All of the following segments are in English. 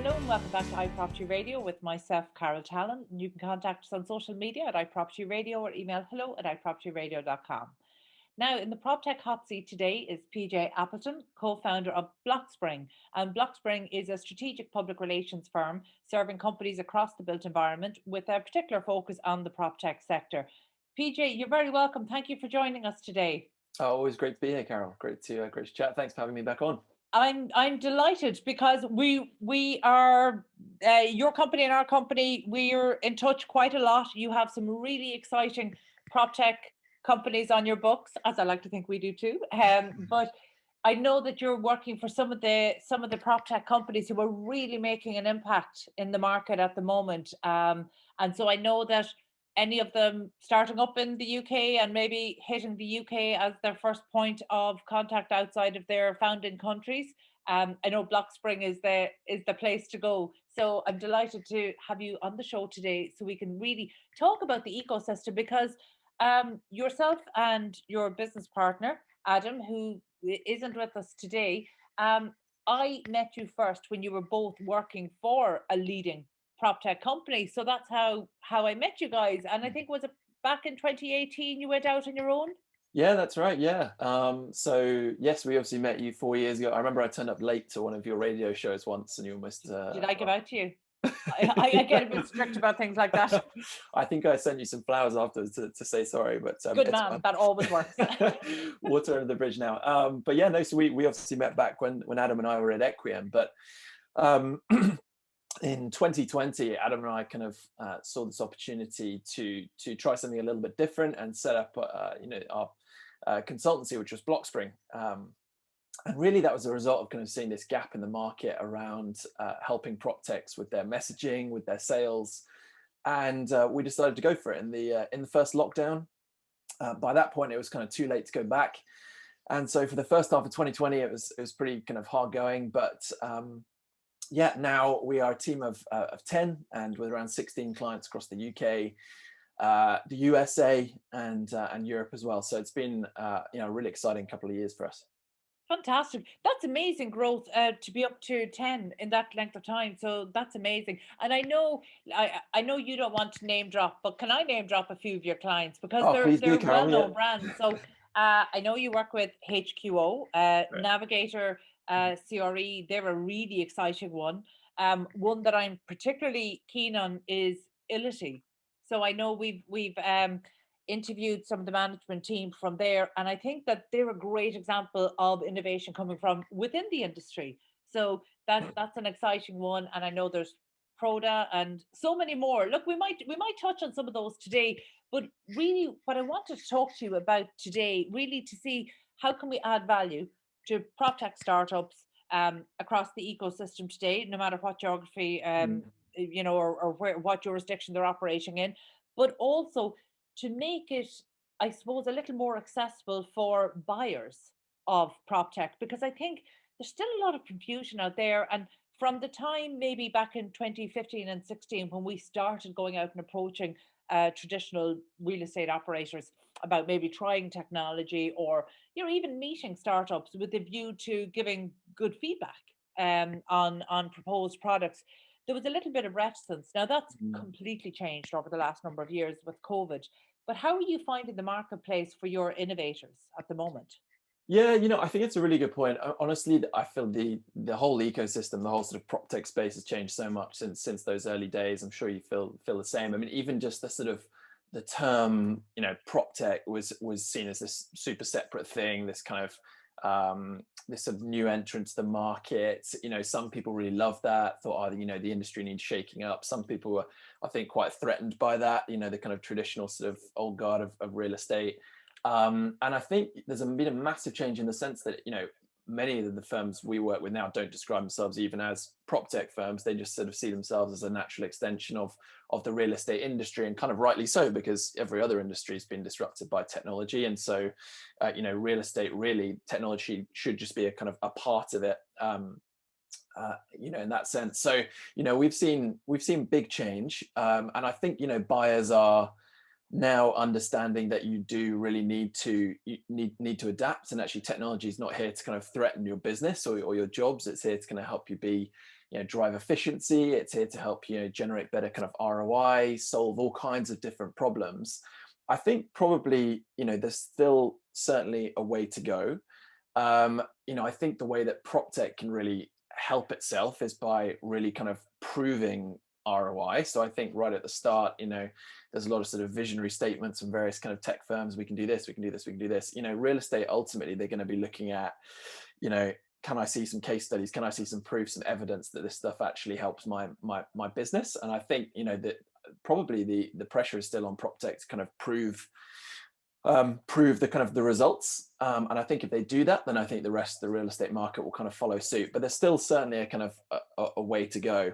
Hello and welcome back to iPropertyRadio with myself, Carol Tallon. You can contact us on social media at iPropertyRadio or email hello@iPropertyRadio.com. Now, in the PropTech hot seat today is PJ Appleton, co-founder of Bloxspring. And Bloxspring is a strategic public relations firm serving companies across the built environment with a particular focus on the PropTech sector. PJ, you're very welcome. Thank you for joining us today. Oh, always great to be here, Carol. Great to chat. Thanks for having me back on. I'm delighted because we are your company and our company. We're in touch quite a lot. You have some really exciting prop tech companies on your books, as I like to think we do too. But I know that you're working for some of the prop tech companies who are really making an impact in the market at the moment. And so I know that any of them starting up in the UK and maybe hitting the UK as their first point of contact outside of their founding countries. I know Bloxspring is the place to go. So I'm delighted to have you on the show today so we can really talk about the ecosystem because yourself and your business partner, Adam, who isn't with us today, I met you first when you were both working for a leading prop tech company. So that's how I met you guys. And I think was it back in 2018 you went out on your own? Yeah, that's right. Yeah. So yes, we obviously met you 4 years ago. I remember I turned up late to one of your radio shows once, and you almost. Did I give out to you? I get a bit strict about things like that. I think I sent you some flowers afterwards to say sorry, but Good it's man, fine. that always works. Water under the bridge now. But yeah, no. So we obviously met back when Adam and I were at Equium, but. Um, in 2020, Adam and I kind of saw this opportunity to try something a little bit different and set up, our consultancy, which was Bloxspring. And really, that was a result of kind of seeing this gap in the market around helping prop techs with their messaging, with their sales, and we decided to go for it in the first lockdown. By that point, it was kind of too late to go back, and so for the first half of 2020, it was pretty kind of hard going, but. Yeah, now we are a team of 10 and with around 16 clients across the UK, the USA and Europe as well. So it's been a really exciting couple of years for us. Fantastic. That's amazing growth to be up to 10 in that length of time. So that's amazing. And I know you don't want to name drop, but can I name drop a few of your clients because Oh, please do, they're Carol. well-known Yeah. brands. So I know you work with HQO, Right. Navigator, CRE. They're a really exciting one. One that I'm particularly keen on is Ility. So I know we've interviewed some of the management team from there, and I think that they're a great example of innovation coming from within the industry. So that's an exciting one, and I know there's Proda and so many more. Look, we might touch on some of those today, but really, what I wanted to talk to you about today, really to see how can we add value to PropTech startups across the ecosystem today, no matter what geography, or what jurisdiction they're operating in, but also to make it, I suppose, a little more accessible for buyers of prop tech, because I think there's still a lot of confusion out there. And from the time maybe back in 2015 and 16, when we started going out and approaching traditional real estate operators about maybe trying technology or even meeting startups with a view to giving good feedback on proposed products, there was a little bit of reticence. Now that's completely changed over the last number of years with COVID. But how are you finding the marketplace for your innovators at the moment? Yeah, I think it's a really good point. Honestly, I feel the whole ecosystem, the whole sort of prop tech space has changed so much since those early days. I'm sure you feel the same. I mean, even just the term, prop tech was seen as this super separate thing, this kind of this sort of new entrant to the market. Some people really love that, thought, the industry needs shaking up. Some people were, I think, quite threatened by that, the kind of traditional sort of old guard of real estate. And I think there's been a massive change in the sense that, many of the firms we work with now don't describe themselves even as prop tech firms. They just sort of see themselves as a natural extension of the real estate industry, and kind of rightly so, because every other industry has been disrupted by technology. And so, real estate, really, technology should just be a kind of a part of it, in that sense. So, we've seen big change. And I think, buyers are now understanding that you do really need to adapt, and actually technology is not here to kind of threaten your business or your jobs. It's here to kind of help you be, drive efficiency. It's here to help generate better kind of ROI, solve all kinds of different problems. I think probably there's still certainly a way to go. I think the way that PropTech can really help itself is by really kind of proving ROI. So I think right at the start, there's a lot of sort of visionary statements from various kind of tech firms. We can do this, we can do this, we can do this. Real estate, ultimately, they're going to be looking at, can I see some case studies? Can I see some proof, some evidence that this stuff actually helps my business? And I think, that probably the pressure is still on PropTech to kind of prove the kind of the results. And I think if they do that, then I think the rest of the real estate market will kind of follow suit. But there's still certainly a kind of a way to go.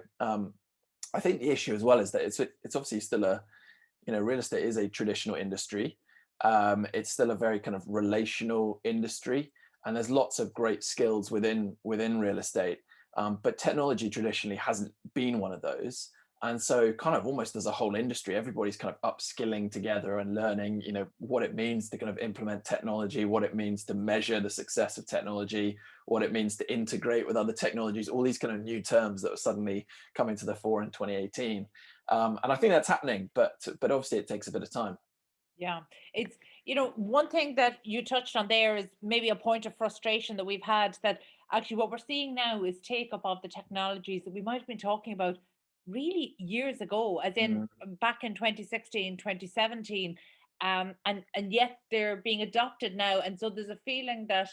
I think the issue as well is that it's obviously still real estate is a traditional industry. It's still a very kind of relational industry, and there's lots of great skills within real estate. But technology traditionally hasn't been one of those. And so kind of almost as a whole industry, everybody's kind of upskilling together and learning, what it means to kind of implement technology, what it means to measure the success of technology, what it means to integrate with other technologies, all these kind of new terms that are suddenly coming to the fore in 2018. And I think that's happening, but obviously it takes a bit of time. Yeah, it's, one thing that you touched on there is maybe a point of frustration that we've had, that actually what we're seeing now is take up of the technologies that we might have been talking about really years ago, as in back in 2016, 2017, and yet they're being adopted now. And so there's a feeling that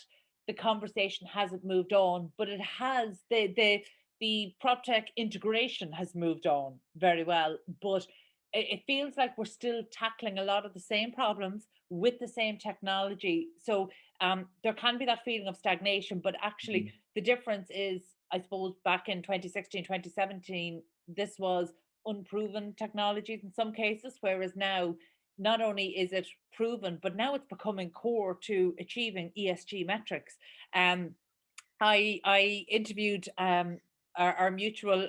the conversation hasn't moved on, but it has. The prop tech integration has moved on very well, but it feels like we're still tackling a lot of the same problems with the same technology. So there can be that feeling of stagnation, but actually the difference is, I suppose, back in 2016, 2017, this was unproven technologies in some cases, whereas now not only is it proven, but now it's becoming core to achieving ESG metrics. I interviewed our mutual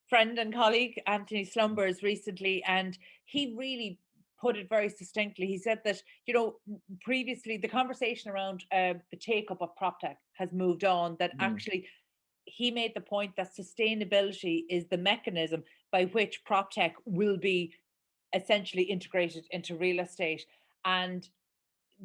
friend and colleague Anthony Slumbers recently, and he really put it very succinctly. He said that previously the conversation around the take up of PropTech has moved on. That actually, he made the point that sustainability is the mechanism by which PropTech will be essentially integrated into real estate, and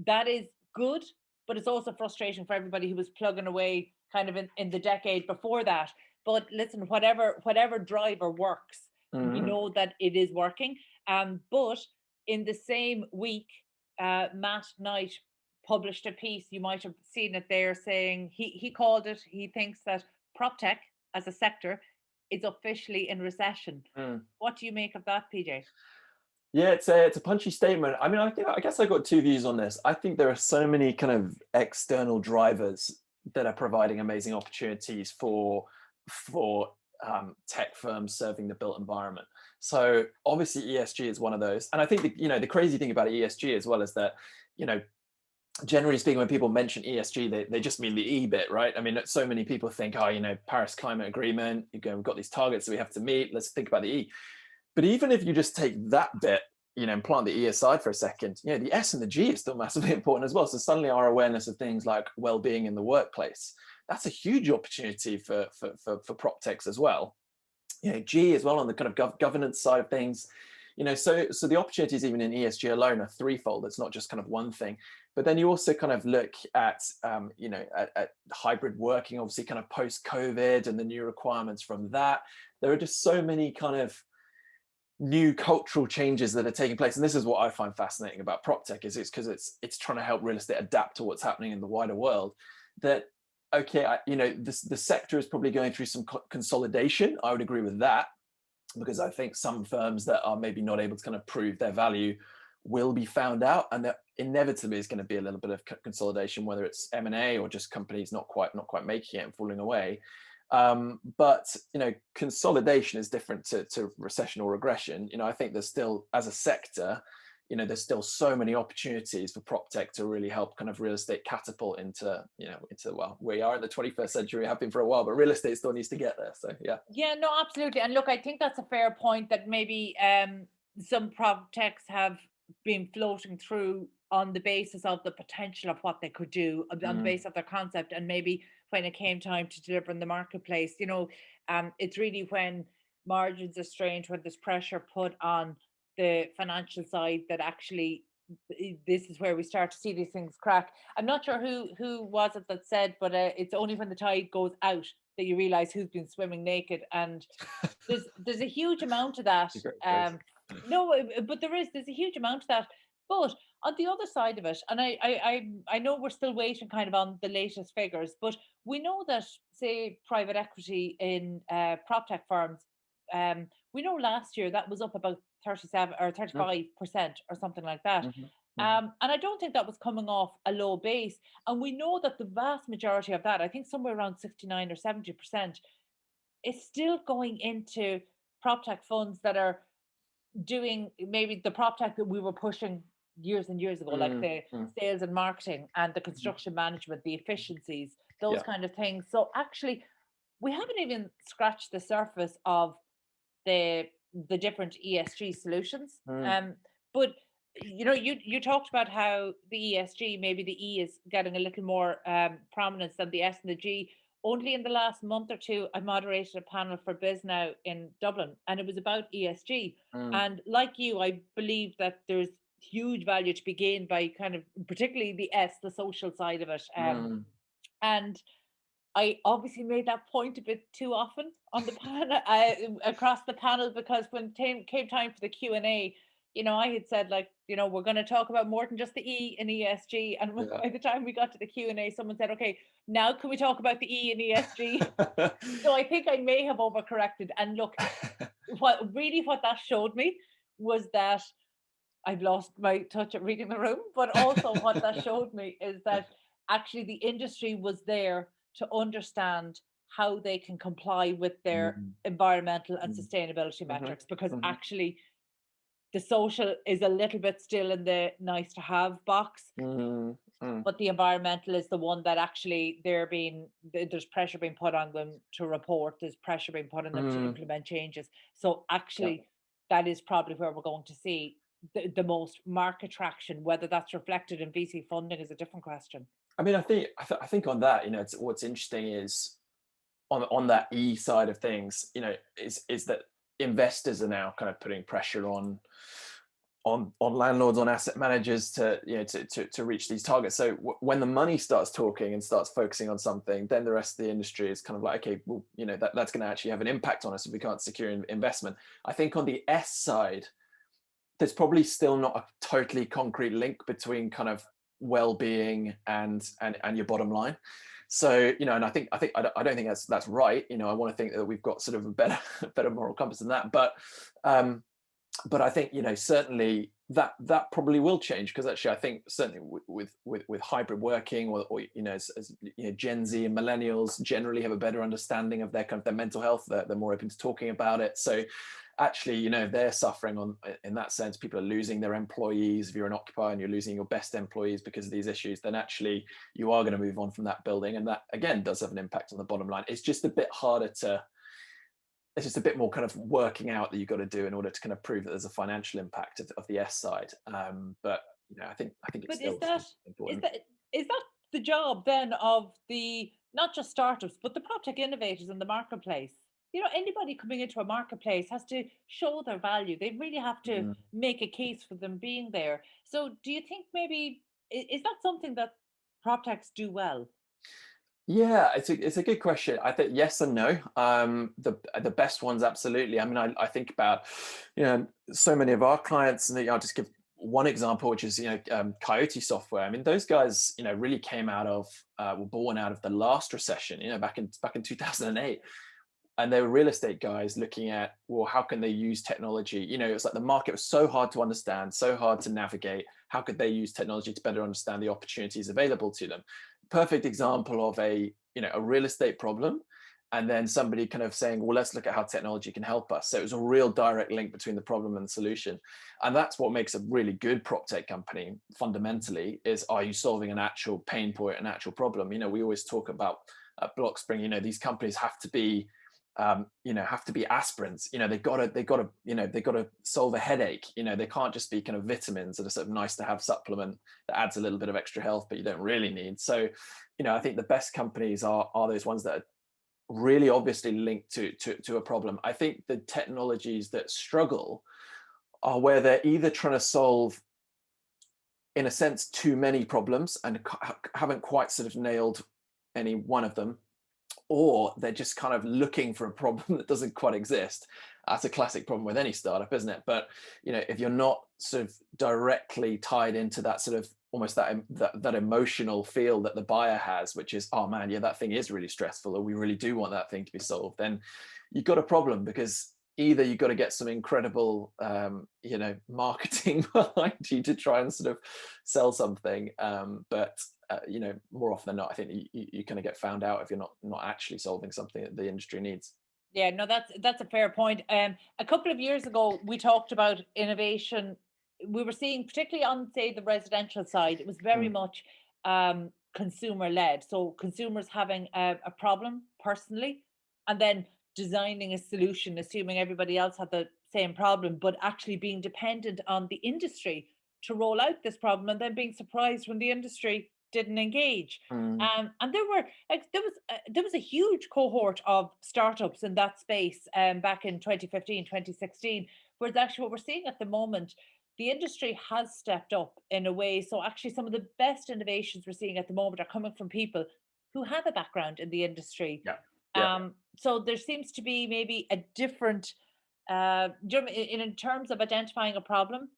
that is good, but it's also frustrating for everybody who was plugging away kind of in the decade before that. But listen, whatever driver works, we know that it is working. But in the same week, Matt Knight published a piece. You might have seen it there, saying he called it. He thinks that PropTech as a sector is officially in recession. What do you make of that, PJ? Yeah, it's a punchy statement. I mean, I guess I got two views on this. I think there are so many kind of external drivers that are providing amazing opportunities for tech firms serving the built environment. So obviously ESG is one of those, and I think the crazy thing about ESG as well is that generally speaking, when people mention ESG, they just mean the E bit, right? I mean, so many people think, Paris Climate Agreement, we've got these targets that we have to meet. Let's think about the E. But even if you just take that bit, and plant the E aside for a second, the S and the G is still massively important as well. So suddenly our awareness of things like well-being in the workplace, that's a huge opportunity for prop techs as well. G as well on the kind of governance side of things. So the opportunities even in ESG alone are threefold. It's not just kind of one thing. But then you also kind of look at at hybrid working, obviously kind of post-COVID and the new requirements from that. There are just so many kind of new cultural changes that are taking place, and this is what I find fascinating about PropTech is it's because it's trying to help real estate adapt to what's happening in the wider world. That the sector is probably going through some consolidation. I would agree with that, because I think some firms that are maybe not able to kind of prove their value will be found out, and that inevitably is going to be a little bit of consolidation, whether it's M&A or just companies not quite making it and falling away. But consolidation is different to recession or regression. I think there's still, as a sector, there's still so many opportunities for PropTech to really help kind of real estate catapult into well, we are in the 21st century, have been for a while, but real estate still needs to get there. So yeah, no, absolutely. And look, I think that's a fair point, that maybe some PropTechs have been floating through on the basis of the potential of what they could do, on the Mm, basis of their concept, and maybe when it came time to deliver in the marketplace, it's really when margins are strained, when there's pressure put on the financial side, that actually this is where we start to see these things crack. I'm not sure who was it that said, but it's only when the tide goes out that you realize who's been swimming naked. And there's a huge amount of that. it's a great phrase. No, but there's a huge amount of that. But on the other side of it, and I know we're still waiting kind of on the latest figures, but we know that, say, private equity in PropTech firms, we know last year that was up about 37 or Mm, 35% or something like that. mhm, mhm, And I don't think that was coming off a low base. And we know that the vast majority of that, I think somewhere around 69 or 70%, is still going into prop tech funds that are doing maybe the prop tech that we were pushing years and years ago, like mm, the mm, sales and marketing and the mhm. construction management, the efficiencies, those Yeah. kind of things. So actually, we haven't even scratched the surface of the the different ESG solutions. Mm, But you talked about how the ESG, maybe the E is getting a little more prominence than the S and the G. Only in the last month or two, I moderated a panel for Biz Now in Dublin, and it was about ESG. mm, And like you, I believe that there's huge value to be gained by kind of particularly the S, the social side of it. mm. And I obviously made that point a bit too often on the panel, across the panel, because when came time for the Q&A, I had said, like, we're going to talk about more than just the E in ESG. And Yeah. by the time we got to the Q&A, someone said, okay, now can we talk about the E in ESG? So I think I may have overcorrected. And look, what that showed me was that I've lost my touch at reading the room, but also what that showed me is that actually the industry was there to understand how they can comply with their Mm, environmental and mm, sustainability mhm, metrics, because mhm, actually the social is a little bit still in the nice to have box, mm, mm. but the environmental is the one that actually there's pressure being put on them to report, there's pressure being put on them to Mm, implement changes. So yeah. actually that is probably where we're going to see the most market traction. Whether that's reflected in VC funding is a different question. I mean, I think on that, what's interesting is on that E side of things, is that investors are now kind of putting pressure on landlords, on asset managers to to reach these targets. So when the money starts talking and starts focusing on something, then the rest of the industry is kind of like, okay, well, that's going to actually have an impact on us if we can't secure investment. I think on the S side, there's probably still not a totally concrete link between kind of well-being and your bottom line. So and I don't think that's right. I want to think that we've got sort of a better moral compass than that. Um, but I think certainly that probably will change, because actually I think certainly with hybrid working, or as Gen Z and millennials generally have a better understanding of their kind of their mental health. They're more open to talking about it. So actually, if they're suffering in that sense, people are losing their employees. If you're an occupier and you're losing your best employees because of these issues, then actually you are going to move on from that building, and that again does have an impact on the bottom line. It's just a bit harder to it's just a bit more kind of working out that you've got to do in order to kind of prove that there's a financial impact of the S side. But I think it's But still is important. that is that the job then of the, not just startups, but the PropTech innovators in the marketplace? Anybody coming into a marketplace has to show their value. They really have to Mm. make a case for them being there. So do you think maybe is that something that PropTechs do well? Yeah, it's a good question. I think yes and no. The best ones, absolutely. I mean, I think about so many of our clients, and I'll just give one example, which is Coyote Software. I mean, those guys really came out of were born out of the last recession. Back in 2008, and they were real estate guys looking at, well, how can they use technology? It's like the market was so hard to understand, so hard to navigate. How could they use technology to better understand the opportunities available to them? Perfect example of a real estate problem, and then somebody kind of saying, well, let's look at how technology can help us. So it was a real direct link between the problem and the solution. And that's what makes a really good prop tech company fundamentally, is, are you solving an actual pain point, an actual problem? We always talk about at Bloxspring, these companies have to be have to be aspirins. They've got to solve a headache. They can't just be kind of vitamins that are sort of nice to have supplement that adds a little bit of extra health, but you don't really need. So, I think the best companies are those ones that are really obviously linked to a problem. I think the technologies that struggle are where they're either trying to solve, in a sense, too many problems and haven't quite sort of nailed any one of them, or they're just kind of looking for a problem that doesn't quite exist. That's a classic problem with any startup, isn't it? But if you're not sort of directly tied into that sort of almost that emotional feel that the buyer has, which is, oh man, yeah, that thing is really stressful, or we really do want that thing to be solved, then you've got a problem, because either you've got to get some incredible marketing behind you to try and sort of sell something, but more often than not, I think you kind of get found out if you're not actually solving something that the industry needs. Yeah, no, that's a fair point. A couple of years ago, we talked about innovation. We were seeing, particularly on, say, the residential side, it was very Mm, much consumer led. So consumers having a problem personally, and then designing a solution, assuming everybody else had the same problem, but actually being dependent on the industry to roll out this problem, and then being surprised when the industry didn't engage. mm, And there was a huge cohort of startups in that space back in 2015, 2016. Whereas actually what we're seeing at the moment, the industry has stepped up in a way. So actually some of the best innovations we're seeing at the moment are coming from people who have a background in the industry. yeah, yeah, So there seems to be maybe a different in terms of identifying a problem,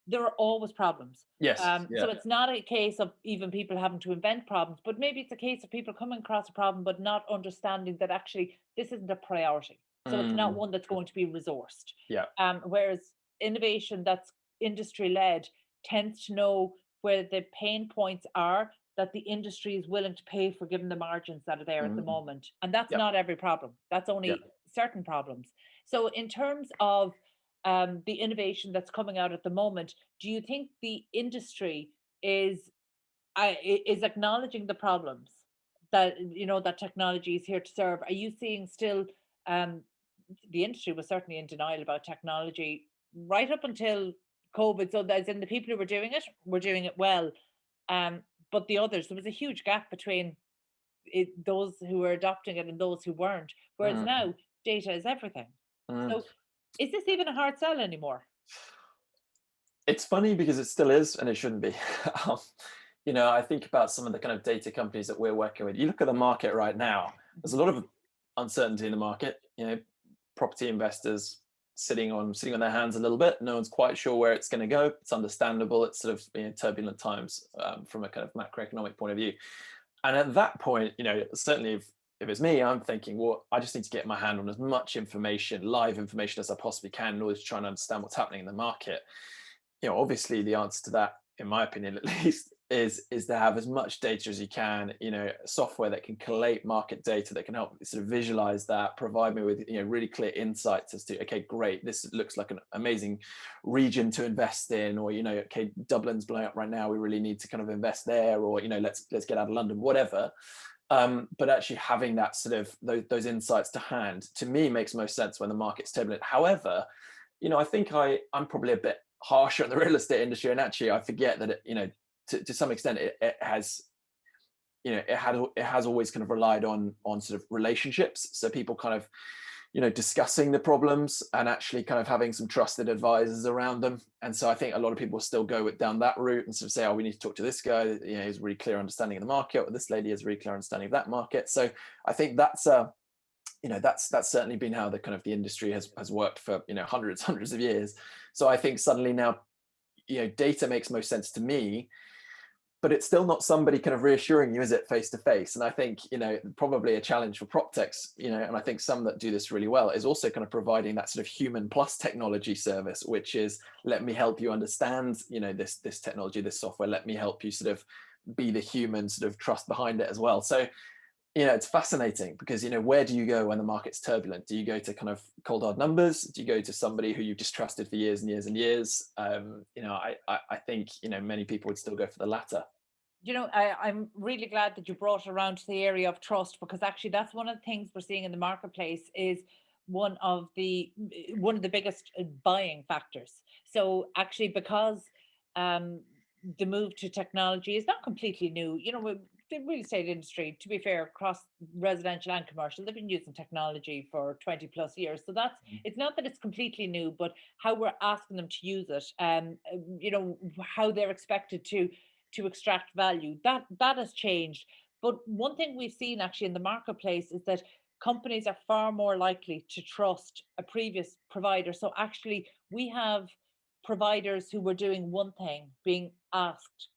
there are always problems. yes, So yeah, it's not a case of even people having to invent problems, but maybe it's a case of people coming across a problem but not understanding that actually this isn't a priority. So it's not mm, one that's going to be resourced. yeah, Whereas innovation that's industry led tends to know where the pain points are that the industry is willing to pay for, given the margins that are there at the mm, moment. And that's yeah, not every problem. That's yeah. only certain problems. So in terms of the innovation that's coming out at the moment, do you think the industry is is acknowledging the problems that that technology is here to serve? Are you seeing still um, the industry was certainly in denial about technology right up until COVID? So that's in the people who were doing it well, um, but the others, there was a huge gap between those who were adopting it and those who weren't. Whereas Mm, now, data is everything. mm. So, is this even a hard sell anymore? It's funny because it still is, and it shouldn't be. um, I think about some of the kind of data companies that we're working with. You look at the market right now, there's a lot of uncertainty in the market. Property investors sitting on their hands a little bit. No one's quite sure where it's going to go. It's understandable. It's sort of turbulent times from a kind of macroeconomic point of view. And at that point, certainly if it's me, I'm thinking, well, I just need to get my hand on as much information, live information, as I possibly can in order to try and understand what's happening in the market. Obviously the answer to that, in my opinion at least, is to have as much data as you can, software that can collate market data, that can help sort of visualize that, provide me with really clear insights as to, okay, great, this looks like an amazing region to invest in, or okay, Dublin's blowing up right now, we really need to kind of invest there, or let's get out of London, whatever. But actually having that sort of those insights to hand, to me, makes most sense when the market's turbulent. However, I think I'm probably a bit harsher on the real estate industry, and actually I forget that to some extent it has it has always kind of relied on sort of relationships, so people kind of discussing the problems and actually kind of having some trusted advisors around them. And so I think a lot of people still go down that route and sort of say, oh, we need to talk to this guy, he's really clear understanding of the market, or this lady has a really clear understanding of that market. So I think that's that's certainly been how the kind of the industry has worked for hundreds of years. So I think suddenly now data makes most sense to me, but it's still not somebody kind of reassuring you, is it, face to face? And I think probably a challenge for Proptechs, and I think some that do this really well, is also kind of providing that sort of human plus technology service, which is, let me help you understand this technology, this software, let me help you sort of be the human sort of trust behind it as well. So it's fascinating because, where do you go when the market's turbulent? Do you go to kind of cold hard numbers? Do you go to somebody who you've just trusted for years and years and years? I think, many people would still go for the latter. I'm really glad that you brought it around to the area of trust, because actually that's one of the things we're seeing in the marketplace is one of the biggest buying factors. So actually, because um, the move to technology is not completely new, the real estate industry, to be fair, across residential and commercial, they've been using technology for 20 plus years. So that's, it's not that it's completely new, but how we're asking them to use it, how they're expected to extract value, that has changed. But one thing we've seen actually in the marketplace is that companies are far more likely to trust a previous provider. So actually, we have providers who were doing one thing being asked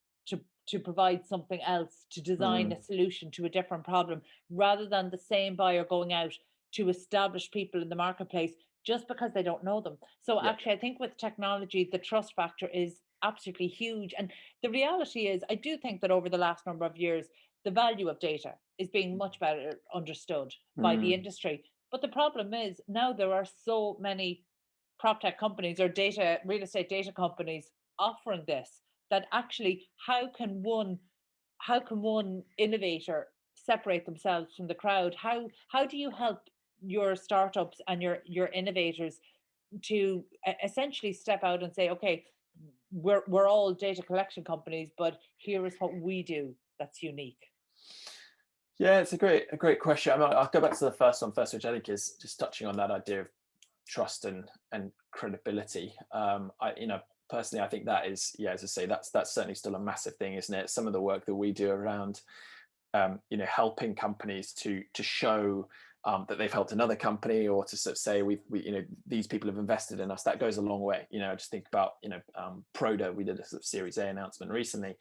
to provide something else, to design Mm, a solution to a different problem, rather than the same buyer going out to establish people in the marketplace just because they don't know them. So yeah. actually, I think with technology, the trust factor is absolutely huge. And the reality is, I do think that over the last number of years, the value of data is being much better understood by the Mm, industry. But the problem is now there are so many prop tech companies or data real estate data companies offering this, that actually how can one innovator separate themselves from the crowd? How do you help your startups and your innovators to essentially step out and say, okay, we're all data collection companies, but here is what we do that's unique. yeah, it's a great question. I mean, I'll go back to the first one first, which I think is just touching on that idea of trust and credibility. Personally, I think that is, yeah, as I say, that's certainly still a massive thing, isn't it? Some of the work that we do around helping companies to show that they've helped another company, or to sort of say these people have invested in us. That goes a long way. I just think about Proda. We did a sort of Series A announcement recently,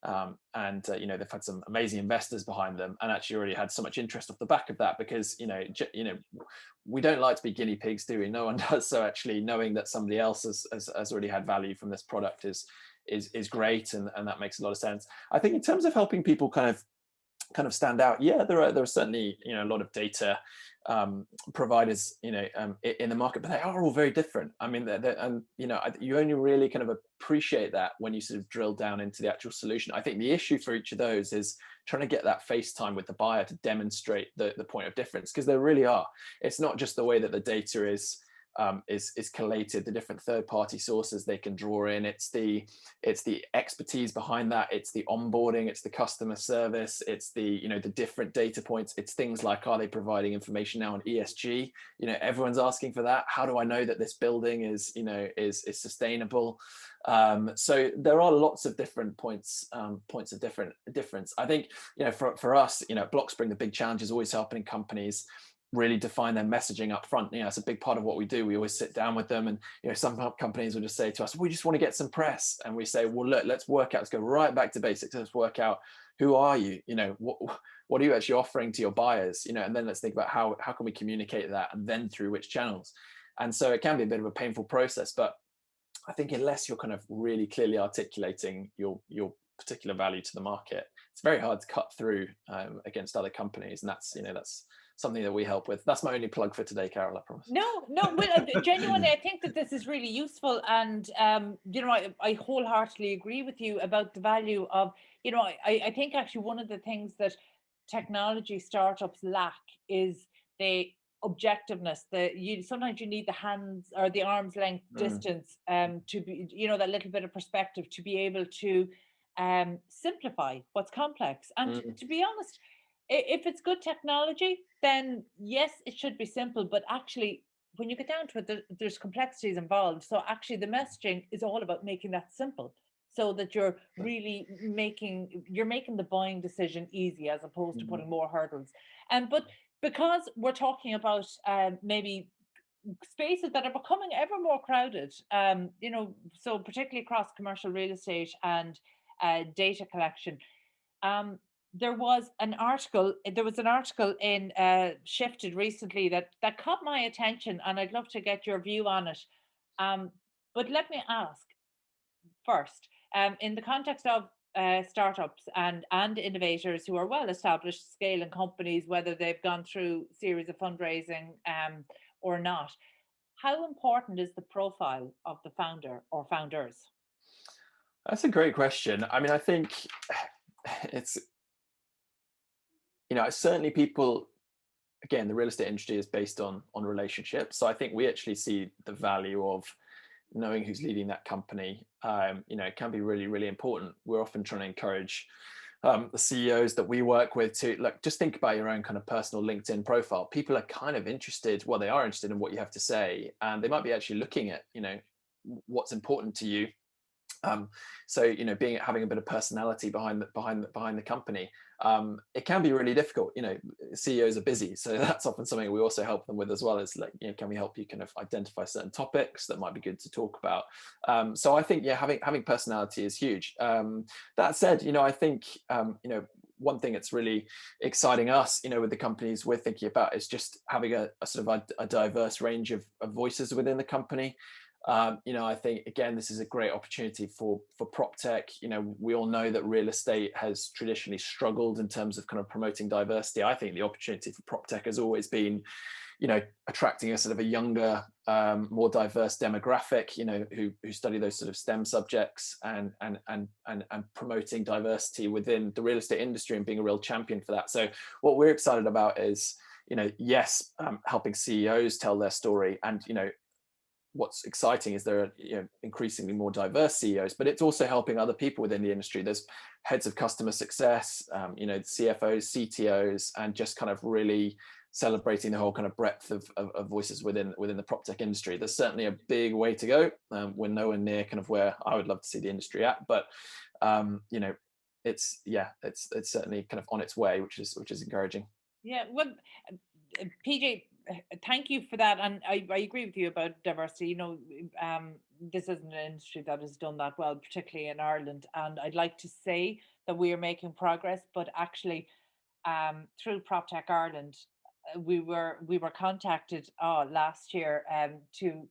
and they've had some amazing investors behind them, and actually already had so much interest off the back of that, because we don't like to be guinea pigs, do we? No one does. So actually knowing that somebody else has already had value from this product is great, and that makes a lot of sense. I think in terms of helping people kind of stand out, yeah, there are certainly a lot of data providers in the market, but they are all very different. I mean, and you only really kind of appreciate that when you sort of drill down into the actual solution. I think the issue for each of those is trying to get that face time with the buyer to demonstrate the point of difference, because there really are. It's not just the way that the data is collated, the different third-party sources they can draw in. It's the expertise behind that. It's the onboarding. It's the customer service. It's the the different data points. It's things like, are they providing information now on ESG? Everyone's asking for that. How do I know that this building is sustainable? So there are lots of different points of difference. I think for us, at Bloxspring, the big challenge is always helping companies really define their messaging up front. It's a big part of what we do. We always sit down with them, and some companies will just say to us, we just want to get some press, and we say, well, look, let's go right back to basics. Let's work out, who are you, what are you actually offering to your buyers, and then let's think about how can we communicate that, and then through which channels. And so it can be a bit of a painful process, but I think unless you're kind of really clearly articulating your particular value to the market, it's very hard to cut through against other companies. And that's something that we help with. That's my only plug for today, Carol, I promise. No, well, genuinely, I think that this is really useful, and I wholeheartedly agree with you about the value of, I think actually one of the things that technology startups lack is the objectiveness. Sometimes you need the hands or the arm's length Mm, distance to be, that little bit of perspective to be able to simplify what's complex. And mm, to be honest, if it's good technology, then yes, it should be simple. But actually, when you get down to it, there's complexities involved. So actually, the messaging is all about making that simple, so that you're really making the buying decision easy, as opposed to mm. putting more hurdles. But because we're talking about maybe spaces that are becoming ever more crowded, so particularly across commercial real estate and data collection. Um, there was an article in Shifted recently that caught my attention, and I'd love to get your view on it. Um, but let me ask first, in the context of startups and innovators who are well established scaling companies, whether they've gone through series of fundraising or not, how important is the profile of the founder or founders? That's a great question. I mean, I think it's, certainly people, again, the real estate industry is based on relationships. So I think we actually see the value of knowing who's leading that company. It can be really, really important. We're often trying to encourage the CEOs that we work with to, like, just think about your own kind of personal LinkedIn profile. People are kind of interested, well, they are interested in what you have to say, and they might be actually looking at, what's important to you. So having a bit of personality behind the company, it can be really difficult. CEOs are busy, so that's often something we also help them with as well. Is like, can we help you kind of identify certain topics that might be good to talk about? So I think, having personality is huge. That said, I think one thing that's really exciting us, with the companies we're thinking about, is just having a sort of a diverse range of voices within the company. I think, again, this is a great opportunity for PropTech. We all know that real estate has traditionally struggled in terms of kind of promoting diversity. I think the opportunity for PropTech has always been, attracting a sort of a younger, more diverse demographic, who study those sort of STEM subjects, and promoting diversity within the real estate industry and being a real champion for that. So what we're excited about is, yes, helping CEOs tell their story, and what's exciting is there are increasingly more diverse CEOs, but it's also helping other people within the industry. There's heads of customer success, CFOs, CTOs, and just kind of really celebrating the whole kind of breadth of voices within the PropTech industry. There's certainly a big way to go. We're nowhere near kind of where I would love to see the industry at, but it's certainly kind of on its way, which is encouraging. Yeah, well, PJ, thank you for that, and I agree with you about diversity. This isn't an industry that has done that well, particularly in Ireland, and I'd like to say that we are making progress, but actually, through PropTech Ireland, we were contacted last year to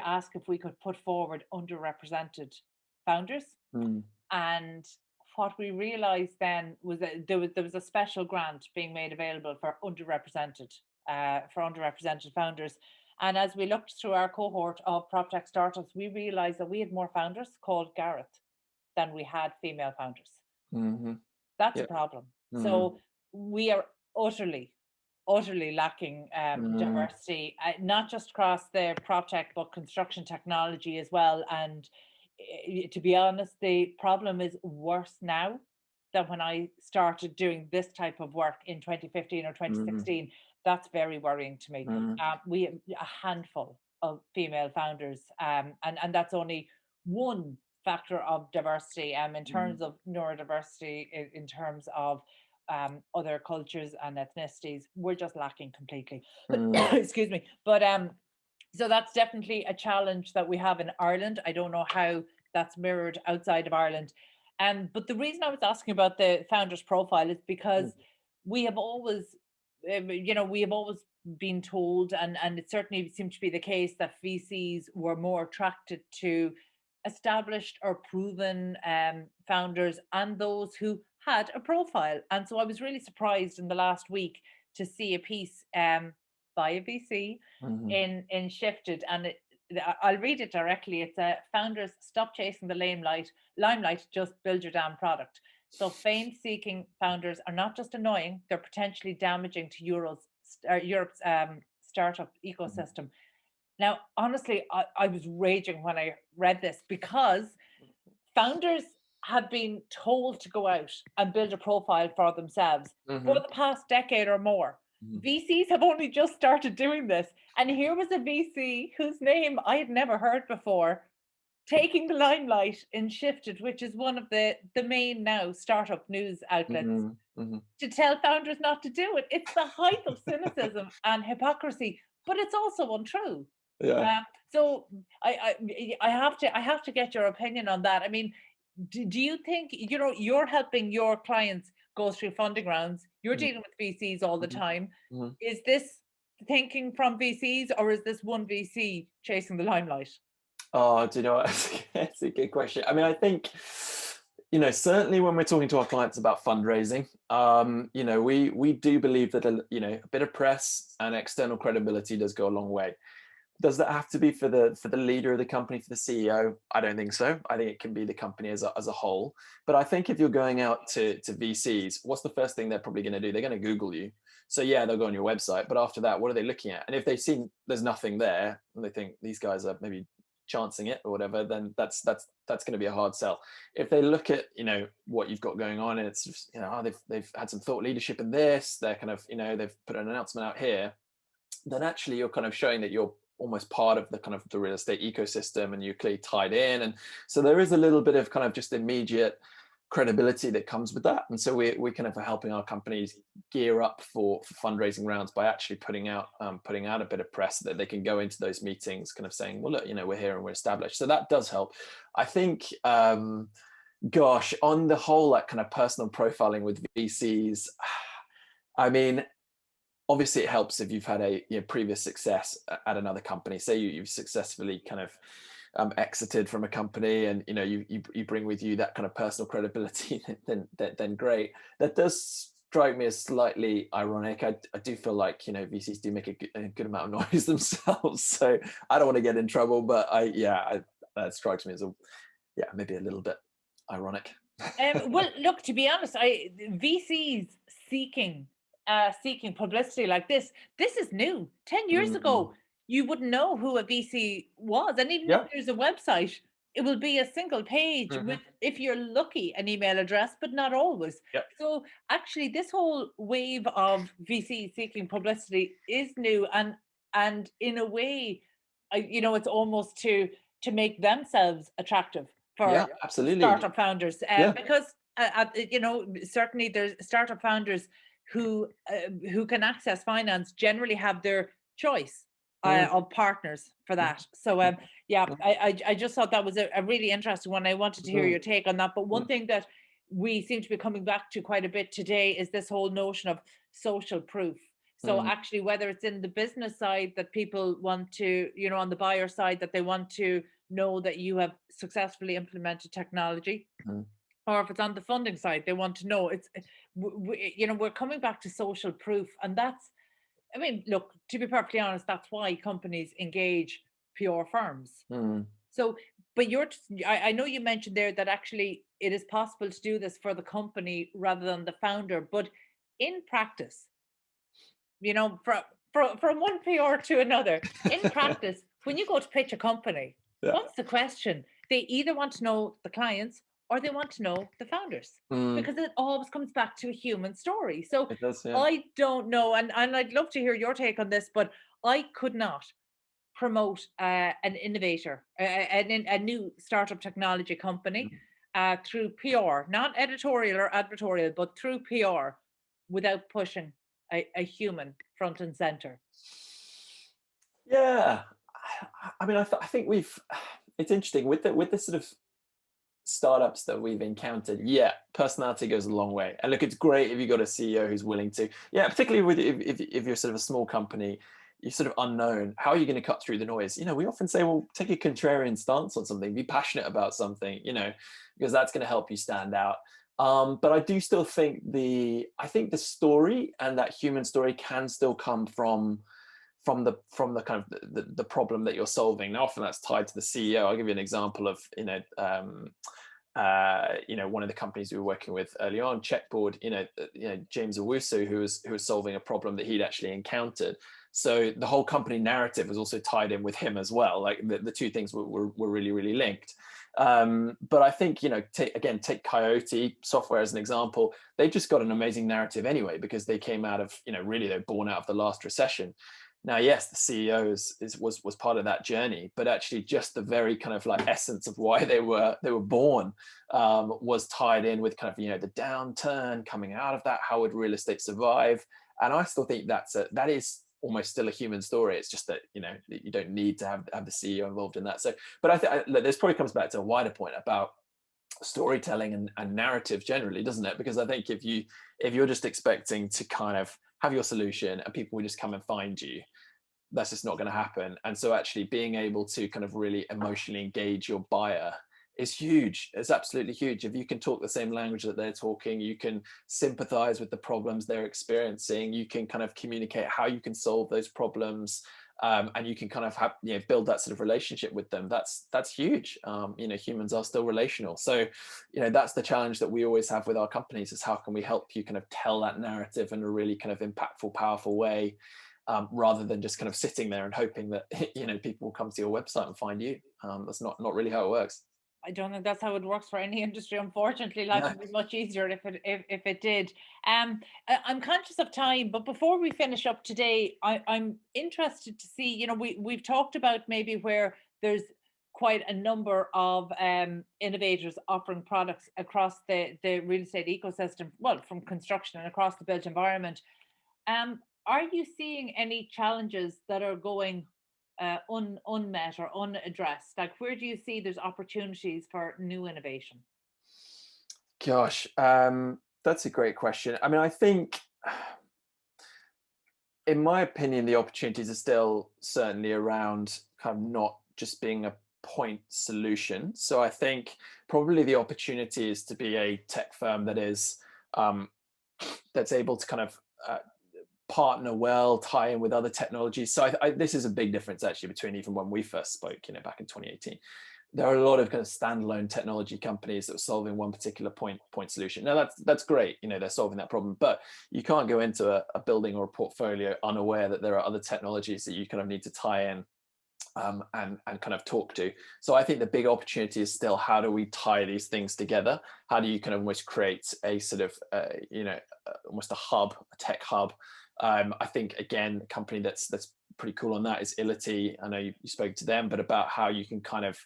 ask if we could put forward underrepresented founders. And what we realized then was that there was a special grant being made available for underrepresented founders. And as we looked through our cohort of PropTech startups, we realized that we had more founders called Gareth than we had female founders. That's a problem. So we are utterly lacking diversity, not just across the PropTech, but construction technology as well. And to be honest, the problem is worse now than when I started doing this type of work in 2015 or 2016. That's very worrying to me. We have a handful of female founders, and that's only one factor of diversity in terms of neurodiversity, in terms of other cultures and ethnicities. We're just lacking completely. Excuse me. But so that's definitely a challenge that we have in Ireland. I don't know how that's mirrored outside of Ireland. But the reason I was asking about the founder's profile is because we have always, been told, and it certainly seemed to be the case, that VCs were more attracted to established or proven founders and those who had a profile. And so I was really surprised in the last week to see a piece by a VC in Shifted, and I'll read it directly. It's founders, stop chasing the limelight, just build your damn product. So fame-seeking founders are not just annoying; they're potentially damaging to Europe's startup ecosystem. Now, honestly, I was raging when I read this, because founders have been told to go out and build a profile for themselves for the past decade or more. VCs have only just started doing this. And here was a VC whose name I had never heard before, taking the limelight in Shifted, which is one of the main now startup news outlets, to tell founders not to do it. It's the height of cynicism and hypocrisy, but it's also untrue. So I have to get your opinion on that. I mean, do you think, you're helping your clients go through funding rounds, you're dealing with VCs all the time. Is this thinking from VCs, or is this one VC chasing the limelight? Oh, do you know what? That's a good question. I mean, I think, certainly when we're talking to our clients about fundraising, we do believe that a bit of press and external credibility does go a long way. Does that have to be for the leader of the company, for the CEO? I don't think so. I think it can be the company as a whole. But I think if you're going out to VCs, what's the first thing they're probably going to do? They're going to Google you. So yeah, they'll go on your website, but after that, what are they looking at? And if they've seen there's nothing there, and they think these guys are maybe chancing it or whatever, then that's going to be a hard sell. If they look at what you've got going on, and it's just, oh, they've had some thought leadership in this, they're kind of they've put an announcement out here, then actually you're kind of showing that you're almost part of the kind of the real estate ecosystem, and you're clearly tied in. And so there is a little bit of kind of just immediate credibility that comes with that. And so we kind of are helping our companies gear up for fundraising rounds by actually putting out a bit of press that they can go into those meetings kind of saying, well, look, we're here and we're established. So that does help. I think gosh, on the whole, like kind of personal profiling with VCs, I mean, obviously it helps if you've had a previous success at another company. Say you've successfully kind of exited from a company, and you bring with you that kind of personal credibility, then great. That does strike me as slightly ironic. I do feel like VCs do make a good amount of noise themselves, so I don't want to get in trouble, but that strikes me as maybe a little bit ironic. Well, look, to be honest, VCs seeking publicity like this is new. 10 years ago, you wouldn't know who a VC was. And even if there's a website, it will be a single page with, if you're lucky, an email address, but not always. Yep. So actually, this whole wave of VC seeking publicity is new, and in a way, it's almost to make themselves attractive for absolutely startup founders, because certainly there's startup founders who can access finance generally have their choice of partners for that. So I just thought that was a really interesting one. I wanted to hear your take on that. But one thing that we seem to be coming back to quite a bit today is this whole notion of social proof. So actually, whether it's in the business side that people want to, on the buyer side, that they want to know that you have successfully implemented technology, or if it's on the funding side, they want to know we're coming back to social proof. And that's, I mean, look, to be perfectly honest, that's why companies engage PR firms. So, but I know you mentioned there that actually it is possible to do this for the company rather than the founder, but in practice, from one PR to another, in practice, when you go to pitch a company, what's the question? They either want to know the clients or they want to know the founders, because it always comes back to a human story. So it does, I don't know, and I'd love to hear your take on this, but I could not promote an innovator, a new startup technology company through PR, not editorial or advertorial, but through PR, without pushing a human front and center. Yeah, I mean, I think it's interesting with the sort of startups that we've encountered. Personality goes a long way, and look, it's great if you got a CEO who's willing to, particularly with if you're sort of a small company, you're sort of unknown. How are you going to cut through the noise? We often say, well, take a contrarian stance on something, be passionate about something, because that's going to help you stand out. But I do still think the story, and that human story, can still come from the kind of the problem that you're solving. Now, often that's tied to the CEO. I'll give you an example of one of the companies we were working with early on, Checkboard. James Owusu, who was solving a problem that he'd actually encountered. So the whole company narrative was also tied in with him as well. Like the two things were really, really linked. But I think, take Coyote Software as an example. They just got an amazing narrative anyway, because they came out of, really, they're born out of the last recession. Now, yes, the CEO was part of that journey, but actually just the very kind of like essence of why they were born was tied in with kind of, the downturn coming out of that. How would real estate survive? And I still think that is almost still a human story. It's just that, you don't need to have the CEO involved in that. So, but I think this probably comes back to a wider point about storytelling and narrative generally, doesn't it? Because I think if you're just expecting to kind of have your solution and people will just come and find you, that's just not going to happen. And so actually being able to kind of really emotionally engage your buyer is huge. It's absolutely huge. If you can talk the same language that they're talking, you can sympathize with the problems they're experiencing, you can kind of communicate how you can solve those problems. and you can kind of have, build that sort of relationship with them. That's huge. Humans are still relational, so that's the challenge that we always have with our companies, is how can we help you kind of tell that narrative in a really kind of impactful, powerful way, rather than just kind of sitting there and hoping that people will come to your website and find you. That's not really how it works. I don't think that's how it works for any industry. Unfortunately, life No. would be much easier if it did. I'm conscious of time, but before we finish up today, I'm interested to see. We've talked about maybe where there's quite a number of innovators offering products across the real estate ecosystem, well, from construction and across the built environment. Are you seeing any challenges that are going unmet or unaddressed? Like, where do you see there's opportunities for new innovation? Gosh, that's a great question. I mean, I think, in my opinion, the opportunities are still certainly around kind of not just being a point solution. So I think probably the opportunity is to be a tech firm that is that's able to kind of partner well, tie in with other technologies. So this is a big difference actually between even when we first spoke, back in 2018. There are a lot of kind of standalone technology companies that are solving one particular point solution. Now that's great, they're solving that problem, but you can't go into a building or a portfolio unaware that there are other technologies that you kind of need to tie in, and kind of talk to. So I think the big opportunity is still, how do we tie these things together? How do you kind of almost create a sort of almost a hub, a tech hub? I think, again, a company that's pretty cool on that is Ility. I know you spoke to them, but about how you can kind of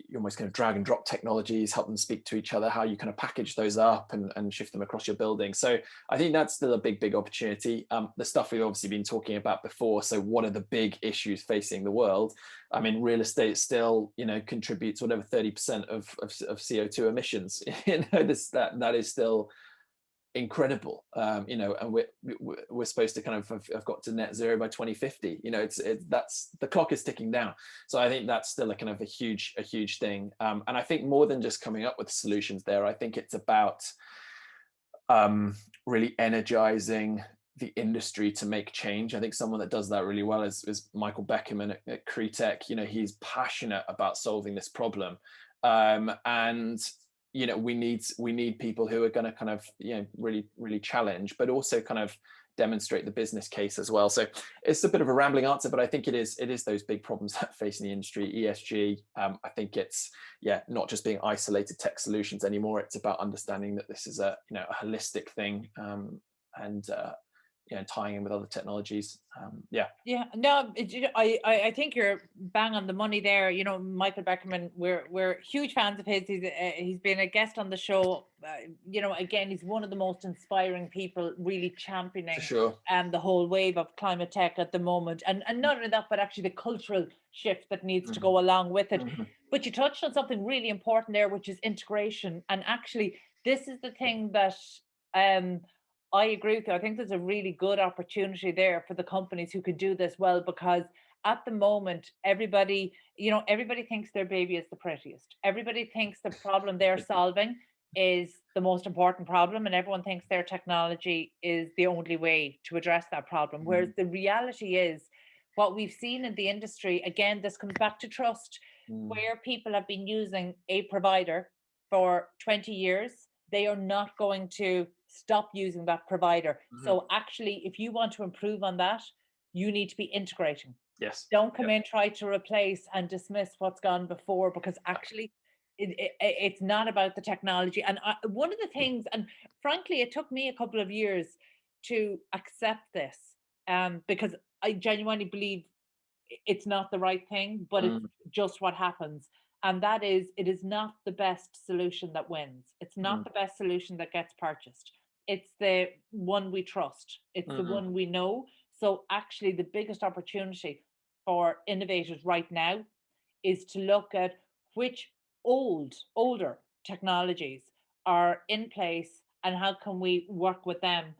you almost kind of drag and drop technologies, help them speak to each other, how you kind of package those up and shift them across your building. So I think that's still a big opportunity. The stuff we've obviously been talking about before. So what are the big issues facing the world? I mean, real estate still, contributes whatever 30% of CO2 emissions. That is still incredible. And we're supposed to kind of have got to net zero by 2050. That's the clock is ticking down. So I think that's still a kind of a huge thing. And I think more than just coming up with solutions there, I think it's about really energizing the industry to make change. I think someone that does that really well is Michael Beckerman at Cretech. He's passionate about solving this problem. And we need people who are going to kind of really challenge, but also kind of demonstrate the business case as well. So it's a bit of a rambling answer, but I think it is those big problems that facing the industry. ESG, I think it's not just being isolated tech solutions anymore. It's about understanding that this is a holistic thing, and tying in with other technologies. No, I think you're bang on the money there. Michael Beckerman, we're huge fans of his. He's been a guest on the show. Again, he's one of the most inspiring people, really championing For sure. the whole wave of climate tech at the moment, and not only that, but actually the cultural shift that needs to go along with it. But you touched on something really important there, which is integration. And actually, this is the thing that I agree with you. I think there's a really good opportunity there for the companies who could do this well, because at the moment, everybody thinks their baby is the prettiest. Everybody thinks the problem they're solving is the most important problem, and everyone thinks their technology is the only way to address that problem. Whereas the reality is, what we've seen in the industry, again, this comes back to trust, where people have been using a provider for 20 years, they are not going to stop using that provider. So actually, if you want to improve on that, you need to be integrating. Yes. Don't come in, try to replace and dismiss what's gone before, because actually it's not about the technology. And one of the things, and frankly, it took me a couple of years to accept this, because I genuinely believe it's not the right thing, but it's just what happens. And that is, it is not the best solution that wins. It's not the best solution that gets purchased. It's the one we trust. It's the one we know. So actually, the biggest opportunity for innovators right now is to look at which older technologies are in place and how can we work with them.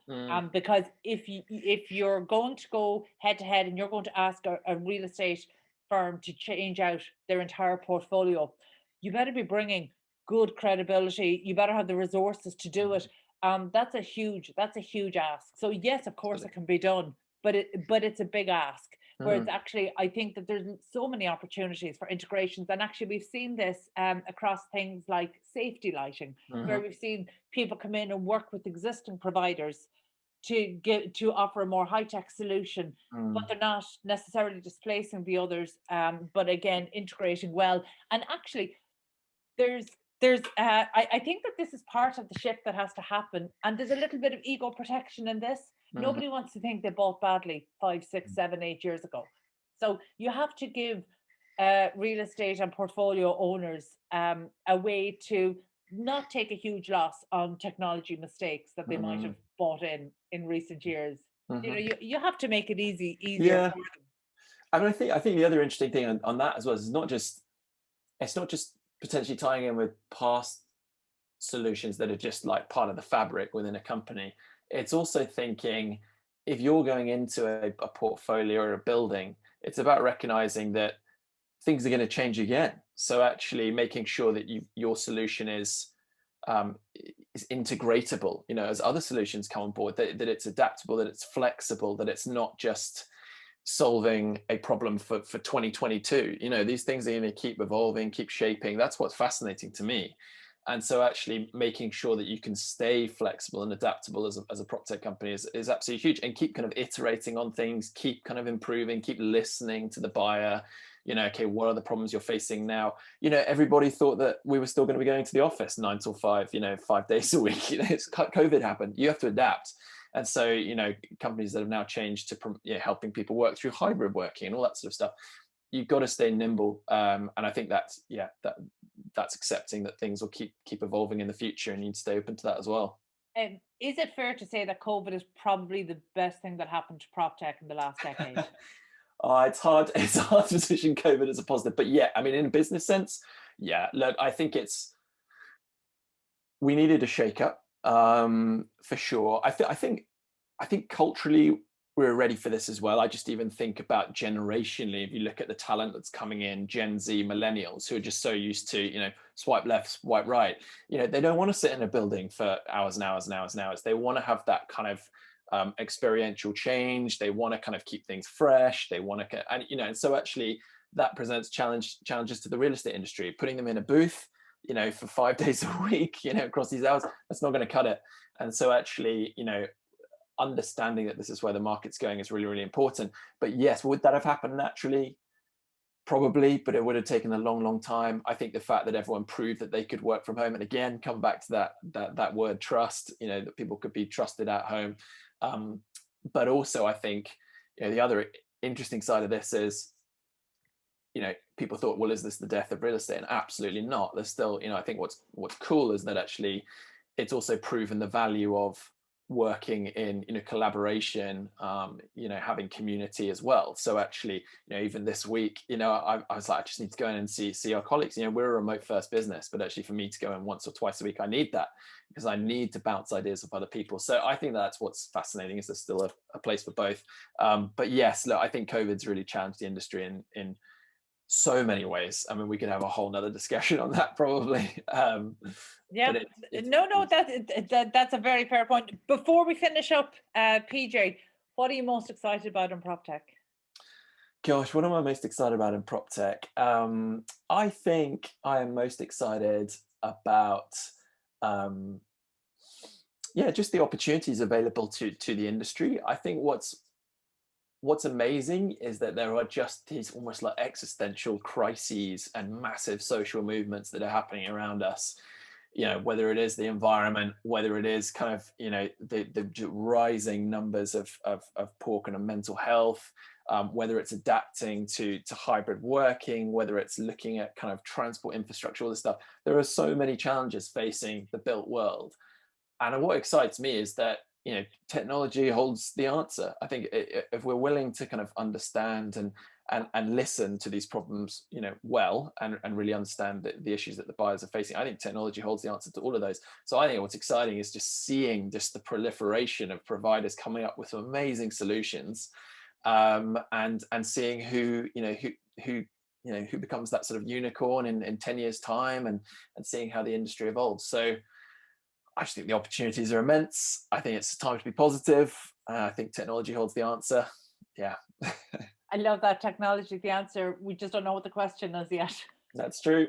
Because if you're going to go head to head and you're going to ask a real estate firm to change out their entire portfolio, you better be bringing good credibility. You better have the resources to do it. That's a huge ask. So yes, of course it can be done, but it's a big ask. Whereas actually, I think that there's so many opportunities for integrations. And actually, we've seen this across things like safety lighting, where we've seen people come in and work with existing providers to offer a more high-tech solution, but they're not necessarily displacing the others, but again, integrating well. And actually, there's I think that this is part of the shift that has to happen, and there's a little bit of ego protection in this. Nobody wants to think they bought badly 5, 6, 7, 8 years ago. So you have to give real estate and portfolio owners a way to not take a huge loss on technology mistakes that they might have bought in recent years. You know, you have to make it easier Yeah, for them. I mean, I think the other interesting thing on that as well is it's not just potentially tying in with past solutions that are just like part of the fabric within a company. It's also thinking, if you're going into a portfolio or a building, it's about recognizing that things are going to change again. So actually making sure that your solution um, is integratable, as other solutions come on board, that it's adaptable, that it's flexible, that it's not just solving a problem for 2022. These things are going to keep evolving, keep shaping. That's what's fascinating to me. And so actually making sure that you can stay flexible and adaptable as a prop tech company is absolutely huge, and keep kind of iterating on things, keep kind of improving, keep listening to the buyer. Okay, what are the problems you're facing now? Everybody thought that we were still going to be going to the office 9 till 5, 5 days a week. It's COVID happened. You have to adapt. And so, companies that have now changed to helping people work through hybrid working and all that sort of stuff, you've got to stay nimble. And I think that's accepting that things will keep evolving in the future, and you need to stay open to that as well. Is it fair to say that COVID is probably the best thing that happened to prop tech in the last decade? It's hard to position COVID as a positive, but yeah, I mean, in a business sense, yeah, look, I think we needed a shake up, for sure. I think culturally we're ready for this as well. I just even think about generationally, if you look at the talent that's coming in, Gen Z, millennials, who are just so used to, swipe left, swipe right. They don't want to sit in a building for hours and hours and hours and hours. They want to have that kind of experiential change. They want to kind of keep things fresh. They want to, and so actually that presents challenges to the real estate industry. Putting them in a booth, for 5 days a week, across these hours, that's not going to cut it. And so actually, understanding that this is where the market's going is really, really important. But yes, would that have happened naturally? Probably, but it would have taken a long, long time. I think the fact that everyone proved that they could work from home, and again, come back to that word trust, that people could be trusted at home. But also, I think, the other interesting side of this is, people thought, well, is this the death of real estate? And absolutely not. There's still, I think what's cool is that actually it's also proven the value of working in collaboration, having community as well. So actually, even this week, I was like, I just need to go in and see our colleagues. We're a remote first business, but actually for me to go in once or twice a week, I need that, because I need to bounce ideas off other people. So I think that's what's fascinating, is there's still a place for both. But yes, look, I think COVID's really challenged the industry in so many ways. I mean, we could have a whole nother discussion on that probably. Yeah, But no, that's a very fair point. Before we finish up, PJ, what are you most excited about in PropTech? Gosh, what am I most excited about in PropTech? I think I am most excited about, just the opportunities available to the industry. I think what's amazing is that there are just these almost like existential crises and massive social movements that are happening around us. Whether it is the environment, whether it is kind of, the rising numbers of poor kind of mental health, whether it's adapting to hybrid working, whether it's looking at kind of transport infrastructure, all this stuff. There are so many challenges facing the built world. And what excites me is that, technology holds the answer. I think if we're willing to kind of understand and listen to these problems, well, and really understand the issues that the buyers are facing, I think technology holds the answer to all of those. So I think what's exciting is just seeing just the proliferation of providers coming up with some amazing solutions, and seeing who becomes that sort of unicorn in 10 years time, and seeing how the industry evolves. So I just think the opportunities are immense. I think it's time to be positive. I think technology holds the answer. Yeah. I love that technology. The answer, we just don't know what the question is yet. That's true.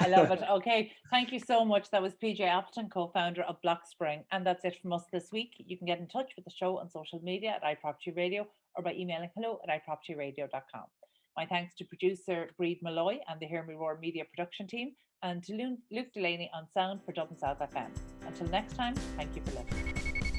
I love it. Okay, thank you so much. That was PJ Appleton, co-founder of Bloxspring. And that's it from us this week. You can get in touch with the show on social media at iPropertyRadio or by emailing hello@iPropertyRadio.com. My thanks to producer Breed Malloy and the Hear Me Roar media production team, and to Luke Delaney on sound for Dublin South FM. Until next time, thank you for listening.